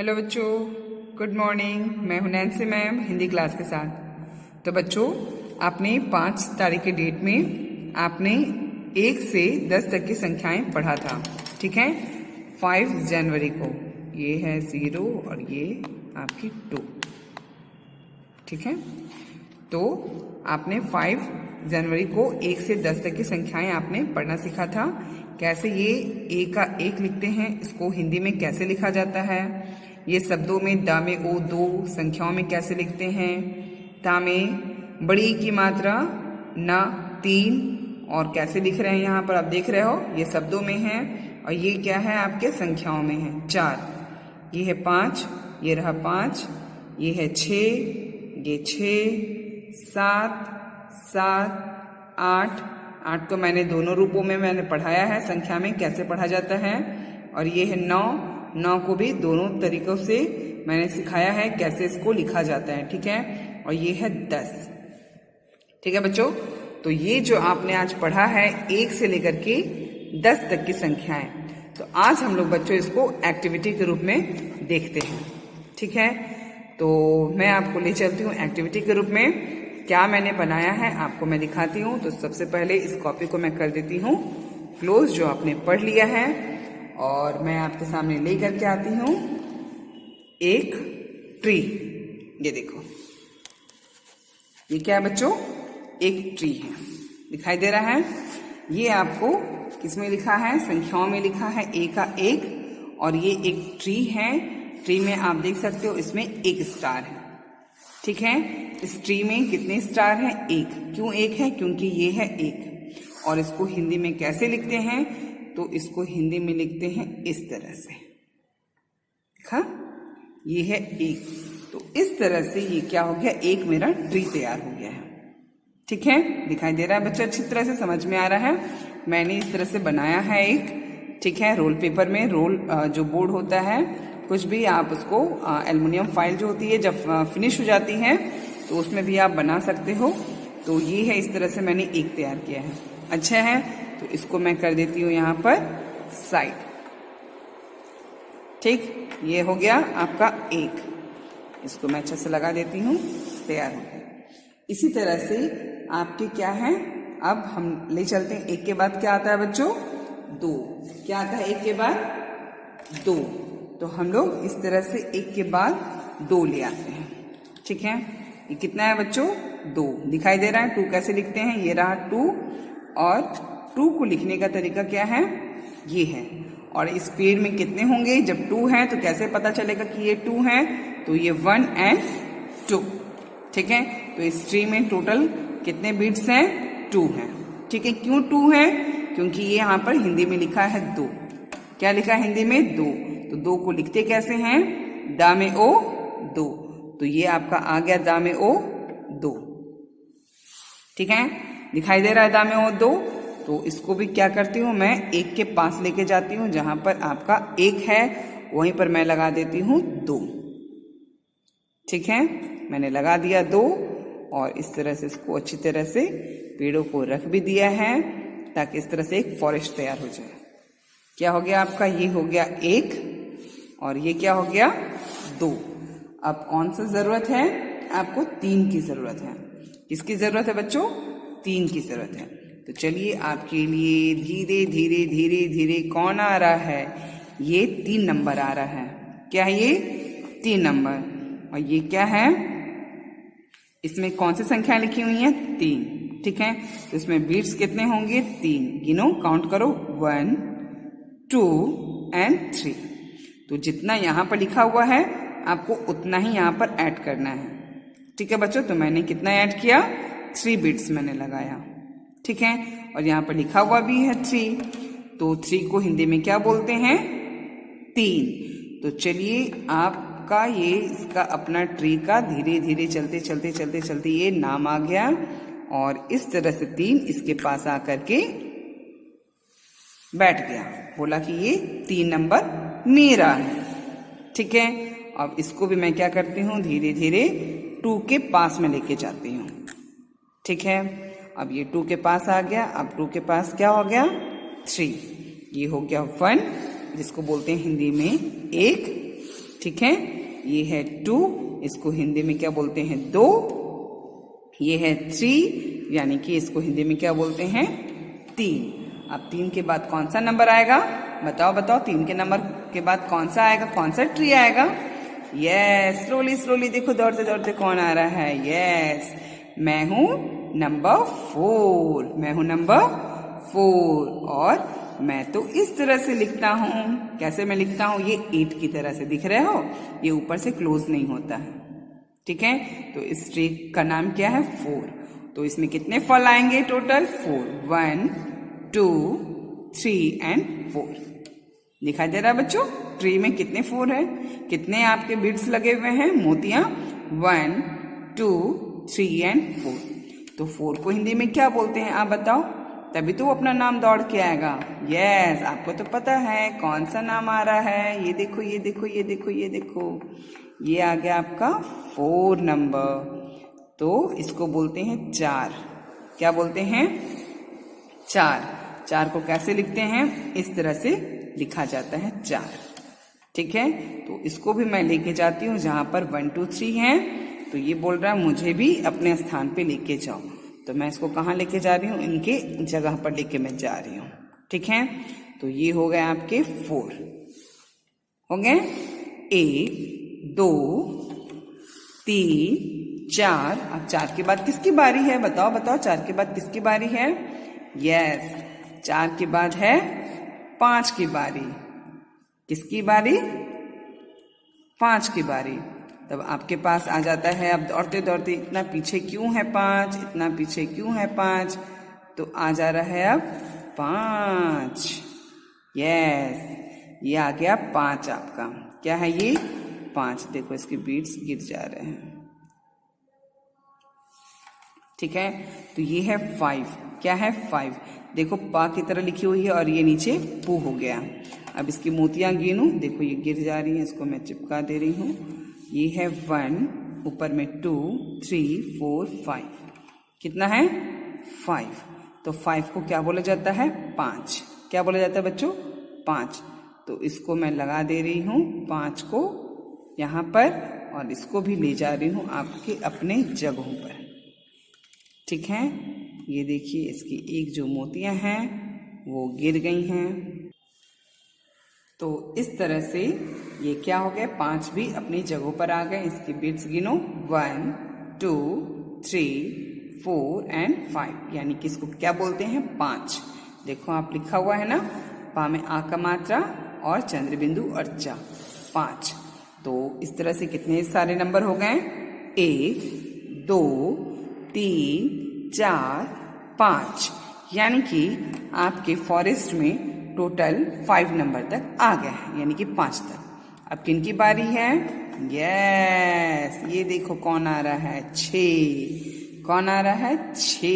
Hello बच्चों, good morning. मैं हूं नैन्सी मैम हिंदी क्लास के साथ। तो बच्चों, आपने 5 तारीख के डेट में आपने 1 से 10 तक की संख्याएं पढ़ा था, ठीक है। 5 जनवरी को ये है 0 और ये आपकी 2, ठीक है। तो आपने 5 जनवरी को 1 से 10 तक की संख्याएं आपने पढ़ना सीखा था। कैसे ये ए का 1 लिखते हैं, इसको हिंदी में कैसे लिखा जाता है, ये शब्दों में दा में ओ 2 संख्याओं में कैसे लिखते हैं, ता में बड़ी की मात्रा ना 3 और कैसे लिख रहे हैं, यहाँ पर आप देख रहे हो ये शब्दों में है और ये क्या है आपके संख्याओं में है 4, ये है 5, ये रहा 5, ये है 6, ये 6, 7, 7, 8 तो मैंने दोनों रूपों में मैंने पढ़ाया है संख्या में कैसे पढ़ा जाता है। और ये है 9 को भी दोनों तरीकों से मैंने सिखाया है कैसे इसको लिखा जाता है, ठीक है। और ये है 10, ठीक है बच्चों। तो ये जो आपने आज पढ़ा है 1 से लेकर के 10 तक की संख्याएं, तो आज हम लोग बच्चों इसको एक्टिविटी के रूप में देखते हैं, ठीक है। तो मैं आपको ले चलती हूँ एक्टिविटी के रूप में। क्या मैंने बनाया है आपको मैं दिखाती हूँ। तो सबसे पहले इस कॉपी को मैं कर देती हूँ क्लोज, जो आपने पढ़ लिया है, और मैं आपके सामने ले करके आती हूँ एक ट्री। ये देखो, ये क्या है बच्चों, एक ट्री है, दिखाई दे रहा है। ये आपको किसमें लिखा है, संख्याओं में लिखा है ए का 1, और ये एक ट्री है। ट्री में आप देख सकते हो इसमें 1 स्टार है, ठीक है। इस ट्री में कितने स्टार हैं, 1। क्यों 1 है, क्योंकि ये है 1। और इसको हिंदी में कैसे लिखते हैं, तो इसको हिंदी में लिखते हैं इस तरह से, देखा, ये है 1। तो इस तरह से ये क्या हो गया, एक मेरा ट्री तैयार हो गया है, ठीक है। दिखाई दे रहा है बच्चों, अच्छी तरह से समझ में आ रहा है। मैंने इस तरह से बनाया है एक, ठीक है। रोल पेपर में, रोल जो बोर्ड होता है, कुछ भी आप उसको एल्युमिनियम फाइल जो होती है जब फिनिश हो जाती है तो उसमें भी आप बना सकते हो। तो ये है, इस तरह से मैंने एक तैयार किया है, अच्छा है। तो इसको मैं कर देती हूँ यहाँ पर साइड, ठीक। ये हो गया आपका 1, इसको मैं अच्छे से लगा देती हूँ, तैयार हो गया। इसी तरह से आपके क्या है, अब हम ले चलते हैं 1 के बाद क्या आता है बच्चों, 2। क्या आता है 1 के बाद, 2। तो हम लोग इस तरह से 1 के बाद 2 ले आते हैं, ठीक है। ये कितना है बच्चों, 2। दिखाई दे रहा है 2 कैसे लिखते हैं, ये रहा 2, और 2 को लिखने का तरीका क्या है, ये है। और इस पेड़ में कितने होंगे, जब 2 है तो कैसे पता चलेगा कि ये 2 है, तो ये 1 और 2, ठीक है। तो इस ट्री में टोटल कितने बीट्स हैं, 2 हैं, ठीक है। क्यों 2 है, क्योंकि ये यहाँ पर हिंदी में लिखा है 2। क्या लिखा है हिंदी में, 2। तो 2 को लिखते कैसे हैं, दा में ओ 2। तो ये आपका आ गया दा में ओ 2, ठीक है। दिखाई दे रहा है दा में ओ 2। तो इसको भी क्या करती हूँ मैं, 1 के पास लेके जाती हूँ, जहां पर आपका 1 है वहीं पर मैं लगा देती हूँ 2, ठीक है। मैंने लगा दिया 2, और इस तरह से इसको अच्छी तरह से पेड़ों को रख भी दिया है ताकि इस तरह से एक फॉरेस्ट तैयार हो जाए। क्या हो गया आपका, ये हो गया 1, और ये क्या हो गया 2। अब कौन सा जरूरत है आपको, 3 की जरूरत है। किसकी जरूरत है बच्चों, 3 की जरूरत है। तो चलिए आपके लिए धीरे धीरे धीरे धीरे कौन आ रहा है, ये 3 नंबर आ रहा है। क्या है ये, 3 नंबर। और ये क्या है, इसमें कौन सी संख्या लिखी हुई है, 3, ठीक है। तो इसमें बीट्स कितने होंगे, 3। गिनो, काउंट करो, 1, 2 और 3। तो जितना यहाँ पर लिखा हुआ है आपको उतना ही यहाँ पर ऐड करना है, ठीक है बच्चों। तो मैंने कितना ऐड किया, 3 बीट्स मैंने लगाया, ठीक है। और यहाँ पर लिखा हुआ भी है 3, तो 3 को हिंदी में क्या बोलते हैं, 3। तो चलिए आपका ये इसका अपना ट्री का धीरे धीरे चलते चलते चलते चलते ये नाम आ गया, और इस तरह से 3 इसके पास आकर के बैठ गया, बोला कि ये 3 नंबर मेरा है, ठीक है। अब इसको भी मैं क्या करती हूँ, धीरे धीरे 2 के पास में लेके जाती हूँ, ठीक है। अब ये 2 के पास आ गया, अब 2 के पास क्या हो गया, 3। ये हो गया 1, जिसको बोलते हैं हिंदी में 1, ठीक है, ये है 2, इसको हिंदी में क्या बोलते हैं 2। ये है 3, यानी कि इसको हिंदी में क्या बोलते हैं 3। अब 3 के बाद कौन सा नंबर आएगा, बताओ बताओ, 3 के नंबर के बाद कौन सा आएगा, कौन सा ट्री आएगा। यस, स्लोली स्लोली देखो, दौड़ते दौड़ते कौन आ रहा है। यस, मैं हूं नंबर 4, मैं हूं नंबर 4। और मैं तो इस तरह से लिखता हूं। कैसे मैं लिखता हूं, ये 8 की तरह से, दिख रहे हो, ये ऊपर से क्लोज नहीं होता है। ठीक है, तो इस ट्री का नाम क्या है 4। तो इसमें कितने फल आएंगे टोटल 4, 1 2 3 एंड 4। दिखाई दे रहा है बच्चों, ट्री में कितने 4 है, कितने आपके बीड्स लगे हुए हैं, मोतियां 1 2 3 एंड 4। तो 4 को हिंदी में क्या बोलते हैं आप बताओ, तभी तो वो अपना नाम दौड़ के आएगा। यस, आपको तो पता है कौन सा नाम आ रहा है। ये देखो ये देखो ये देखो ये देखो, ये आ गया आपका 4 नंबर। तो इसको बोलते हैं 4। क्या बोलते हैं 4। 4 को कैसे लिखते हैं, इस तरह से लिखा जाता है 4। ठीक है, तो इसको भी मैं लेके जाती हूँ जहां पर 1 2 3 है। तो ये बोल रहा है मुझे भी अपने स्थान पे लेके जाओ, तो मैं इसको कहाँ लेके जा रही हूँ, इनके जगह पर लेके मैं जा रही हूँ। ठीक है, तो ये हो गए आपके 4 हो गए। 1 2 3 4। अब 4 के बाद किसकी बारी है, बताओ बताओ, 4 के बाद किसकी बारी है। यस, 4 के बाद है 5 की बारी। किसकी बारी, 5 की बारी। तब आपके पास आ जाता है, अब दौड़ते दौड़ते इतना पीछे क्यों है 5, इतना पीछे क्यों है 5, तो आ जा रहा है अब 5। यस, ये आ गया 5 आपका। क्या है ये 5, देखो इसके बीट्स गिर जा रहे हैं। ठीक है, तो ये है 5। क्या है 5, देखो पा की तरह लिखी हुई है और ये नीचे पू हो गया। अब इसकी मोतियां गिनूं, देखो ये गिर जा रही है, इसको मैं चिपका दे रही हूँ। ये है 1, ऊपर में 2 3 4 5। कितना है 5। तो 5 को क्या बोला जाता है 5। क्या बोला जाता है बच्चों 5। तो इसको मैं लगा दे रही हूँ 5 को यहाँ पर, और इसको भी ले जा रही हूँ आपके अपने जगहों पर। ठीक है, ये देखिए इसकी एक जो मोतियां हैं वो गिर गई हैं। तो इस तरह से ये क्या हो गया, 5 भी अपनी जगहों पर आ गए। इसकी बिट्स गिनो 1 2 3 4 एंड 5, यानी कि इसको क्या बोलते हैं 5। देखो आप लिखा हुआ है ना, पा में आ का मात्रा और चंद्र बिंदु और चा, 5। तो इस तरह से कितने सारे नंबर हो गए, 1 2 3 4 5, यानी कि आपके फॉरेस्ट में टोटल 5 नंबर तक आ गए हैं, यानी कि 5 तक। अब किन की बारी है, यस, ये देखो कौन आ रहा है 6। कौन आ रहा है 6।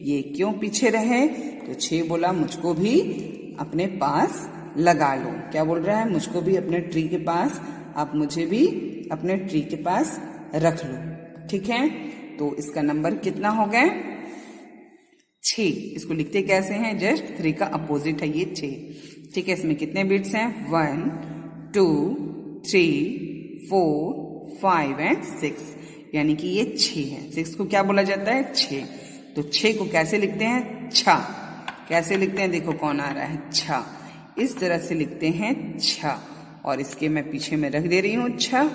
ये क्यों पीछे रहे, तो 6 बोला मुझको भी अपने पास लगा लो। क्या बोल रहा है, मुझको भी अपने ट्री के पास, आप मुझे भी अपने ट्री के पास रख लो। ठीक है, तो इसका नंबर कितना हो गए 6। इसको लिखते कैसे हैं, जस्ट 3 का अपोजिट है ये 6। ठीक है, इसमें कितने बिट्स हैं 1 2 3 4 5 एंड 6, यानी कि ये 6 है। 6 को क्या बोला जाता है 6। तो 6 को कैसे लिखते हैं छा। कैसे लिखते हैं, देखो कौन आ रहा है छा, इस तरह से लिखते हैं छा। और इसके मैं पीछे में रख दे रही हूँ छा,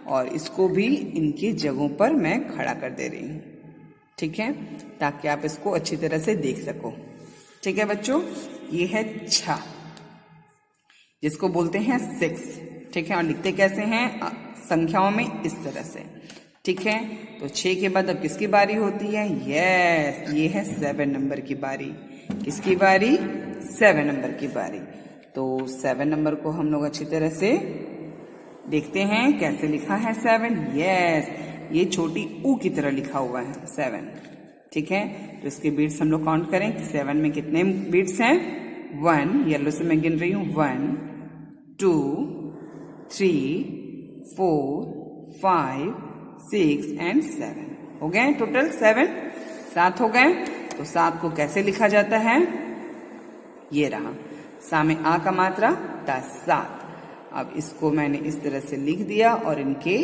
और इसको भी इनकी जगहों पर मैं खड़ा कर दे रही हूँ। ठीक है, ताकि आप इसको अच्छी तरह से देख सको। ठीक है बच्चों, ये है छा, जिसको बोलते हैं 6। ठीक है, और लिखते कैसे हैं संख्याओं में, इस तरह से। ठीक है, तो 6 के बाद अब किसकी बारी होती है, यस, ये है 7 नंबर की बारी। किसकी बारी, 7 नंबर की बारी। तो 7 नंबर को हम लोग अच्छी तरह से देखते हैं कैसे लिखा है 7। यस, ये छोटी ऊ की तरह लिखा हुआ है 7। ठीक है, तो इसके बीट्स हम लोग काउंट करें कि 7 में कितने बीट्स हैं 1, येलो से मैं गिन रही हूँ 1 2 3 4 5 6 एंड 7 हो गए, टोटल 7 हो गए। तो 7 को कैसे लिखा जाता है, ये रहा, सा में आ का मात्रा 7। अब इसको मैंने इस तरह से लिख दिया और इनके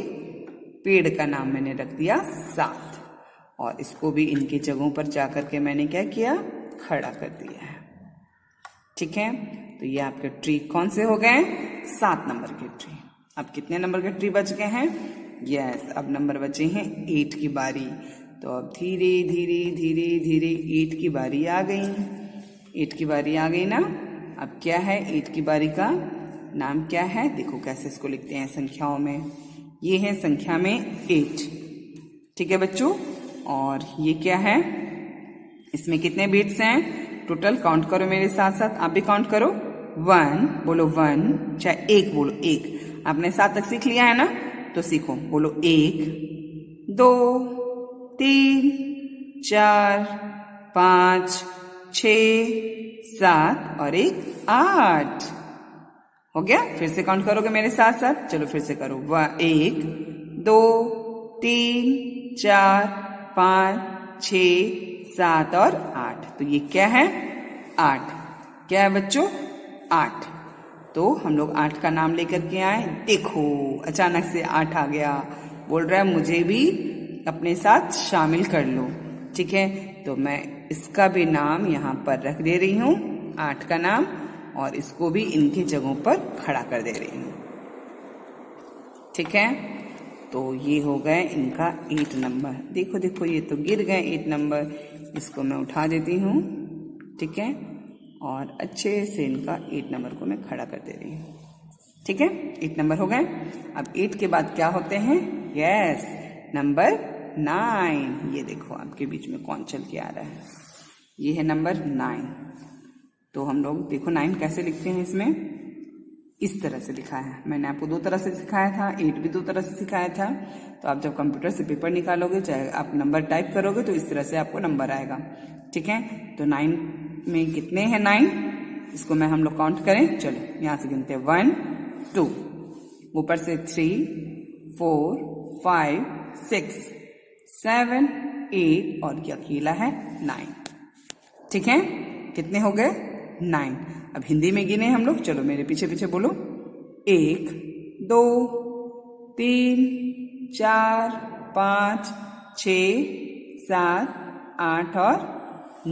पेड़ का नाम मैंने रख दिया 7 और इसको भी इनकी जगहों पर जाकर के मैंने क्या किया, खड़ा कर दिया है। ठीक है, तो ये आपके ट्री कौन से हो गए, 7 नंबर के ट्री। अब कितने नंबर के ट्री बच गए हैं, यस, अब नंबर बचे हैं 8 की बारी। तो अब धीरे धीरे धीरे धीरे 8 की बारी आ गई, 8 की बारी आ गई ना। अब क्या है 8 की बारी का नाम क्या है, देखो कैसे इसको लिखते हैं संख्याओं में। ये है संख्या में 8, ठीक है बच्चों। और ये क्या है, इसमें कितने बिट्स हैं, टोटल काउंट करो मेरे साथ साथ, आप भी काउंट करो। 1 बोलो 1, चाहे 1 बोलो 1, आपने 7 तक सीख लिया है ना, तो सीखो, बोलो 1 2 3 4 5 6 7 और 1 8 हो गया। फिर से काउंट करोगे मेरे साथ साथ, चलो फिर से करो। 1 2 3 4 5 6 7 और 8, तो ये क्या है 8, क्या है बच्चों 8। तो हम लोग 8 का नाम लेकर के आए, देखो अचानक से 8 आ गया, बोल रहा है मुझे भी अपने साथ शामिल कर लो। ठीक है, तो मैं इसका भी नाम यहाँ पर रख दे रही हूँ, 8 का नाम, और इसको भी इनकी जगहों पर खड़ा कर दे रही हूँ। ठीक है, तो ये हो गए इनका 8 नंबर। देखो देखो ये तो गिर गए 8 नंबर, इसको मैं उठा देती हूँ। ठीक है, और अच्छे से इनका 8 नंबर को मैं खड़ा कर दे रही हूँ। ठीक है, 8 नंबर हो गए। अब 8 के बाद क्या होते हैं, यस, नंबर 9। ये देखो आपके बीच में कौन चल के आ रहा है, ये है नंबर 9। तो हम लोग देखो 9 कैसे लिखते हैं, इसमें इस तरह से लिखा है। मैंने आपको 2 तरह से सिखाया था, 8 भी 2 तरह से सिखाया था। तो आप जब कंप्यूटर से पेपर निकालोगे, चाहे आप नंबर टाइप करोगे, तो इस तरह से आपको नंबर आएगा। ठीक है, तो 9 में कितने हैं 9, इसको मैं हम लोग काउंट करें, चलो यहाँ से गिनते हैं 1 2, ऊपर से 3 4 5 6 7 8 और ये अकेला है 9। ठीक है, कितने हो गए 9। अब हिंदी में गिने हम लोग, चलो मेरे पीछे पीछे बोलो। 1 2 3 4 5 6 7 8 और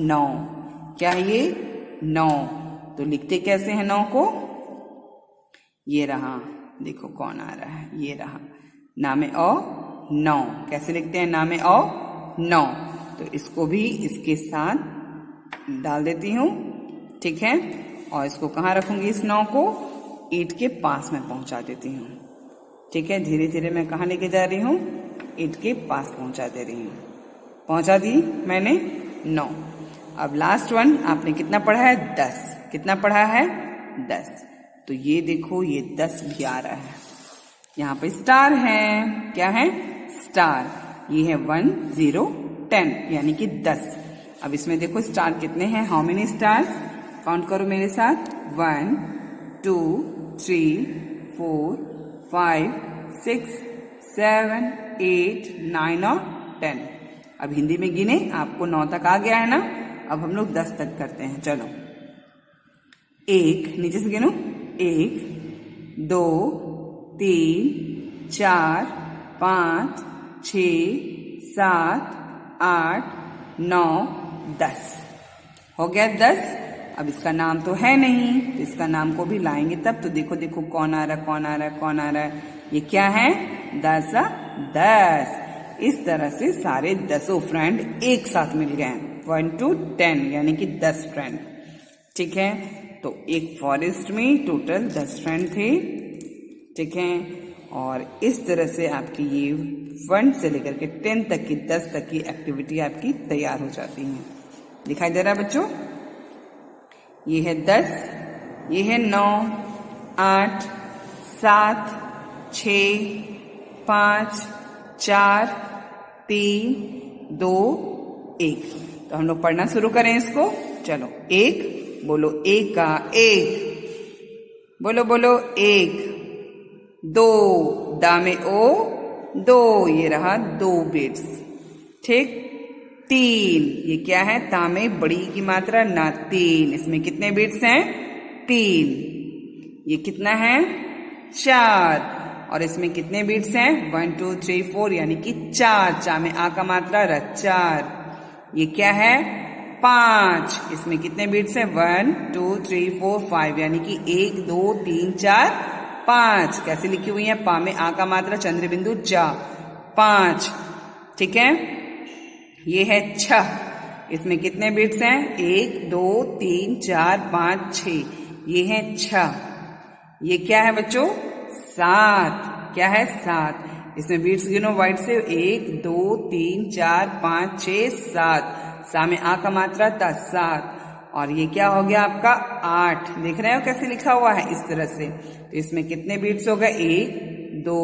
9। क्या है ये 9। तो लिखते कैसे हैं 9 को, ये रहा, देखो कौन आ रहा है, ये रहा, नामे औ 9। कैसे लिखते हैं, नामे औ 9। तो इसको भी इसके साथ डाल देती हूँ। ठीक है, और इसको कहाँ रखूंगी, इस 9 को 8 के पास में पहुंचा देती हूँ। ठीक है, धीरे धीरे मैं कहाँ लेके जा रही हूँ, 8 के पास पहुंचा दे रही हूँ। पहुंचा दी मैंने 9। अब लास्ट वन आपने कितना पढ़ा है, 10। कितना पढ़ा है, 10। तो ये देखो ये 10 भी आ रहा है, यहाँ पे स्टार है। क्या है, स्टार। ये है 1 0 10 यानी कि 10। अब इसमें देखो स्टार कितने हैं, हाउ मेनी स्टार्स, काउंट करो मेरे साथ। 1 2 3 4 5 6 7 8 9 और 10। अब हिंदी में गिने, आपको 9 तक आ गया है ना। अब हम लोग 10 तक करते हैं, चलो। 1, नीचे से गिनो, 1 2 3 4 5 6 7 8 9 10 हो गया 10। अब इसका नाम तो है नहीं, तो इसका नाम को भी लाएंगे तब। तो देखो देखो कौन आ रहा है, कौन आ रहा है, कौन आ रहा है, ये क्या है, 10 10। इस तरह से सारे 10 फ्रेंड एक साथ मिल गए, 1 to 10 यानी कि 10 फ्रेंड। ठीक है, तो एक फॉरेस्ट में टोटल 10 फ्रेंड थे। ठीक है, और इस तरह से आपकी ये 1 से लेकर के 10 तक की, 10 तक की एक्टिविटी आपकी तैयार हो जाती है। दिखाई दे रहा है बच्चों, ये है 10, ये है 9 8 7 6 5 4 3 2 1। तो हम लोग पढ़ना शुरू करें इसको, चलो। 1 बोलो, 1 का 1 बोलो, बोलो 1। 2 दामे ओ 2, ये रहा 2 बिट्स। ठीक, 3, ये क्या है, तामे बड़ी की मात्रा ना 3, इसमें कितने बिट्स हैं, 3। ये कितना है, चार। और इसमें कितने बीट्स हैं? 1 2 3 4 यानी कि चार। चा में आ का मात्रा र, चार। ये क्या है? 5। इसमें कितने बीट्स हैं? 1 2 3 4 5 यानी कि 1 2 3 4 5। कैसे लिखी हुई है? पा में आ का मात्रा, चंद्र बिंदु, जा, 5। ठीक है। ये है 6। इसमें कितने बिट्स हैं? 1 2 3 4 5 6। ये है 6। ये क्या है बच्चों? 7। क्या है? 7। इसमें बीट्स गिनो वाइट से, 1 2 3 4 5 6 7। सा में आ का मात्रा था, 7। और ये क्या हो गया आपका? 8। देख रहे हो कैसे लिखा हुआ है? इस तरह से। तो इसमें कितने बीट्स हो गए? 1 2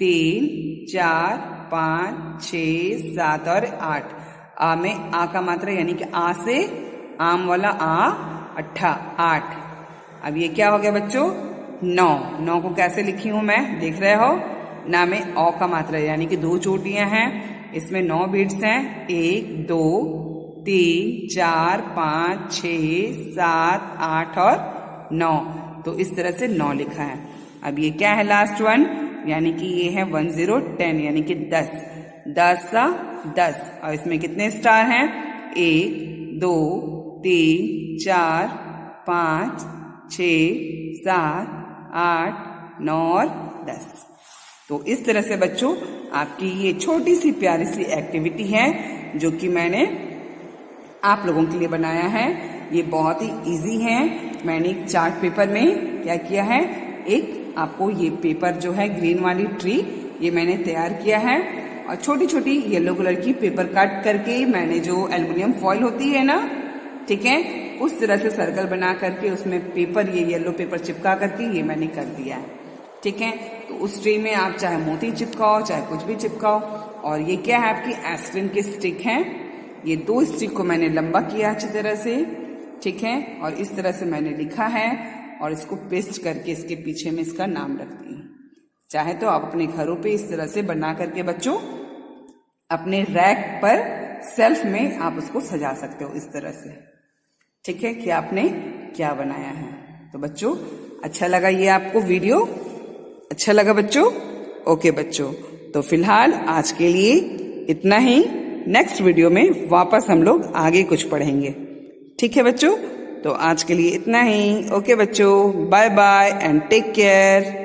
3 4 5 6 7 और 8। आ में आ का मात्रा यानी कि आ से आम वाला आ, अट्ठा, 8। अब ये क्या हो गया बच्चों? 9। 9 को कैसे लिखी हूं मैं? देख रहे हो? ना में औ का मात्रा यानी कि 2 चोटियां हैं। इसमें 9 बीट्स हैं, 1 2 3 4 5 6 7 8 और 9। तो इस तरह से 9 लिखा है। अब ये क्या है? लास्ट वन, यानी कि ये है 1 0 10 यानी कि 10। 10 सा 10। और इसमें कितने स्टार हैं? 1 2 3 4 5 6 7 8 9 और 10। तो इस तरह से बच्चों आपकी ये छोटी सी प्यारी सी एक्टिविटी है जो कि मैंने आप लोगों के लिए बनाया है। ये बहुत ही इजी है। मैंने एक चार्ट पेपर में क्या किया है, एक आपको ये पेपर जो है ग्रीन वाली ट्री, ये मैंने तैयार किया है। और छोटी छोटी येलो कलर की पेपर कट करके मैंने जो एल्युमिनियम फॉइल होती है ना, ठीक है, उस तरह से सर्कल बना करके उसमें पेपर, ये येलो पेपर चिपका करके ये मैंने कर दिया है। ठीक है। तो उस ट्री में आप चाहे मोती चिपकाओ, चाहे कुछ भी चिपकाओ। और ये क्या है? आपकी आइसक्रीम के स्टिक हैं। ये 2 स्टिक को मैंने लंबा किया अच्छी तरह से, ठीक है। और इस तरह से मैंने लिखा है और इसको पेस्ट करके इसके पीछे में इसका नाम रख दी। चाहे तो आप अपने घरों पे इस तरह से बना करके बच्चों अपने रैक पर, सेल्फ में आप उसको सजा सकते हो इस तरह से। ठीक है कि आपने क्या बनाया है। तो बच्चों अच्छा लगा ये आपको वीडियो? अच्छा लगा बच्चों? ओके बच्चों, तो फिलहाल आज के लिए इतना ही। नेक्स्ट वीडियो में वापस हम लोग आगे कुछ पढ़ेंगे। ठीक है बच्चों? तो आज के लिए इतना ही। ओके बच्चों, bye bye and take care.